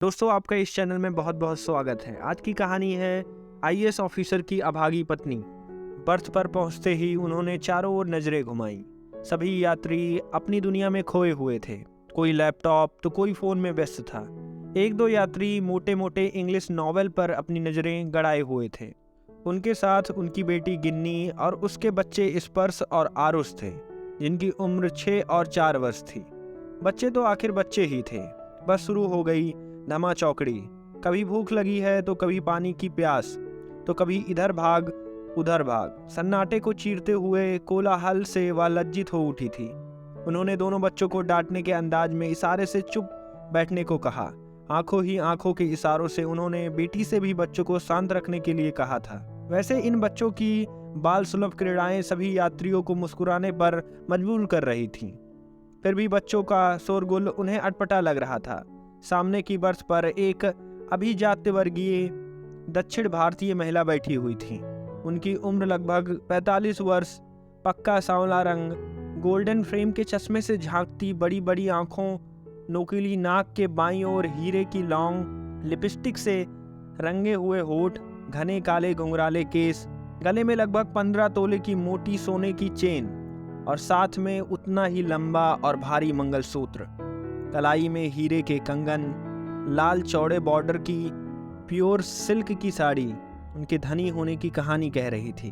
दोस्तों, आपका इस चैनल में बहुत बहुत स्वागत है। आज की कहानी है आईएएस ऑफिसर की अभागी पत्नी। बर्थ पर पहुंचते ही उन्होंने चारों ओर नजरें घुमाई। सभी यात्री अपनी दुनिया में खोए हुए थे। कोई लैपटॉप तो कोई फोन में व्यस्त था। एक दो यात्री मोटे मोटे इंग्लिश नॉवेल पर अपनी नजरें गड़ाए हुए थे। उनके साथ उनकी बेटी गिन्नी और उसके बच्चे स्पर्श और आरुष थे, जिनकी उम्र 6 और 4 वर्ष थी। बच्चे तो आखिर बच्चे ही थे। बस शुरू हो गई धमा चौकड़ी। कभी भूख लगी है तो कभी पानी की प्यास, तो कभी इधर भाग उधर भाग। सन्नाटे को चीरते हुए कोलाहल से वह लज्जित हो उठी थी। उन्होंने दोनों बच्चों को डांटने के अंदाज में इशारे से चुप बैठने को कहा। आंखों ही आंखों के इशारों से उन्होंने बेटी से भी बच्चों को शांत रखने के लिए कहा था। वैसे इन बच्चों की बाल सुलभ क्रीड़ाएं सभी यात्रियों को मुस्कुराने पर मजबूर कर रही थीं। फिर भी बच्चों का शोरगुल उन्हें अटपटा लग रहा था। सामने की बर्थ पर एक अभिजात्य वर्गीय दक्षिण भारतीय महिला बैठी हुई थी। उनकी उम्र लगभग 45 वर्ष, पक्का सांवला रंग, गोल्डन फ्रेम के चश्मे से झांकती बड़ी बड़ी आंखों, नोकीली नाक के बाईं ओर हीरे की लौंग, लिपस्टिक से रंगे हुए होठ, घने काले घुंघराले केस, गले में लगभग 15 तोले की मोटी सोने की चेन और साथ में उतना ही लंबा और भारी मंगलसूत्र, कलाई में हीरे के कंगन, लाल चौड़े बॉर्डर की प्योर सिल्क की साड़ी उनके धनी होने की कहानी कह रही थी।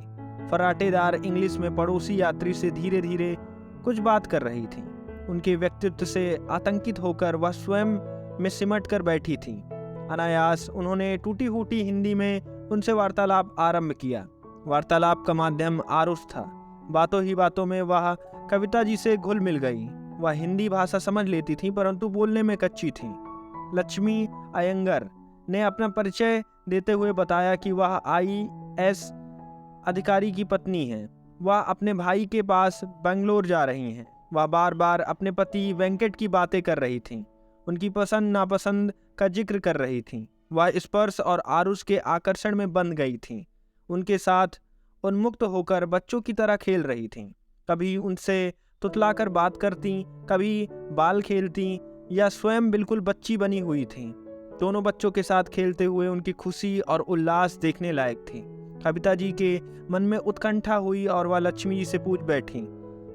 फराटेदार इंग्लिश में पड़ोसी यात्री से धीरे धीरे कुछ बात कर रही थी। उनके व्यक्तित्व से आतंकित होकर वह स्वयं में सिमट कर बैठी थी। अनायास उन्होंने टूटी फूटी हिंदी में उनसे वार्तालाप आरंभ किया। वार्तालाप का माध्यम आरुष था। बातों ही बातों में वह कविता जी से घुल मिल गई। वह हिंदी भाषा समझ लेती थी, परंतु बोलने में कच्ची थी। लक्ष्मी अयंगर ने अपना परिचय देते हुए बताया कि वह आईएएस अधिकारी की पत्नी है। वह अपने भाई के पास बेंगलोर जा रही हैं। वह बार बार अपने पति वेंकट की बातें कर रही थीं। उनकी पसंद नापसंद का जिक्र कर रही थीं। वह स्पर्श और आरुष के आकर्षण में बंध गई थीं। उनके साथ उन्मुक्त होकर बच्चों की तरह खेल रही थीं। कभी उनसे तुतलाकर बात करती, कभी बाल खेलती या स्वयं बिल्कुल बच्ची बनी हुई थीं। दोनों बच्चों के साथ खेलते हुए उनकी खुशी और उल्लास देखने लायक थी। कविता जी के मन में उत्कंठा हुई और वह लक्ष्मी जी से पूछ बैठी,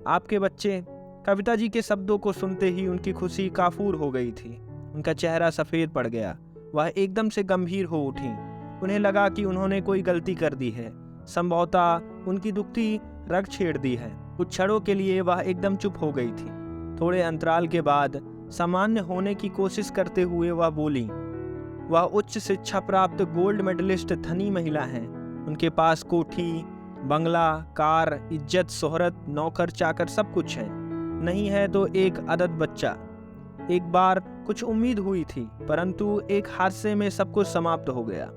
आपके बच्चे? कविता जी के शब्दों को सुनते ही उनकी खुशी काफूर हो गई थी। उनका चेहरा सफेद पड़ गया। वह एकदम से गंभीर हो उठी। उन्हें लगा कि उन्होंने कोई गलती कर दी है, संभवतः उनकी दुखती रग छेड़ दी है। कुछ क्षणों के लिए वह एकदम चुप हो गई थी। थोड़े अंतराल के बाद सामान्य होने की कोशिश करते हुए वह बोली, वह उच्च शिक्षा प्राप्त गोल्ड मेडलिस्ट धनी महिला हैं। उनके पास कोठी, बंगला, कार, इज्जत, शोहरत, नौकर चाकर सब कुछ है। नहीं है तो एक अदद बच्चा। एक बार कुछ उम्मीद हुई थी, परंतु एक हादसे में सब कुछ समाप्त हो गया।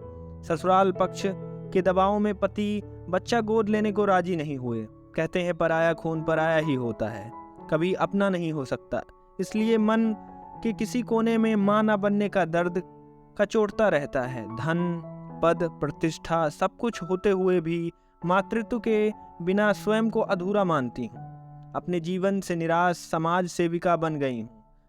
ससुराल पक्ष के दबाव में पति बच्चा गोद लेने को राजी नहीं हुए। कहते हैं पराया खून पराया ही होता है, कभी अपना नहीं हो सकता। इसलिए मन के किसी कोने में मां न बनने का दर्द कचोटता रहता है। धन, पद, प्रतिष्ठा सब कुछ होते हुए भी मातृत्व के बिना स्वयं को अधूरा मानती हूँ। अपने जीवन से निराश समाज सेविका बन गई हूँ।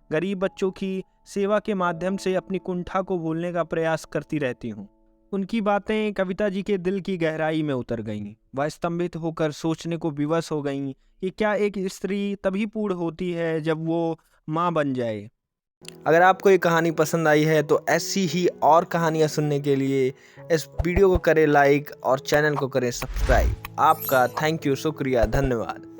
गरीब बच्चों की सेवा के माध्यम से अपनी कुंठा को भूलने का प्रयास करती रहती हूँ। उनकी बातें कविता जी के दिल की गहराई में उतर गईं। वह स्तंभित होकर सोचने को विवश हो गईं कि क्या एक स्त्री तभी पूर्ण होती है जब वो माँ बन जाए। अगर आपको ये कहानी पसंद आई है तो ऐसी ही और कहानियाँ सुनने के लिए इस वीडियो को करें लाइक और चैनल को करें सब्सक्राइब। आपका थैंक यू, शुक्रिया, धन्यवाद।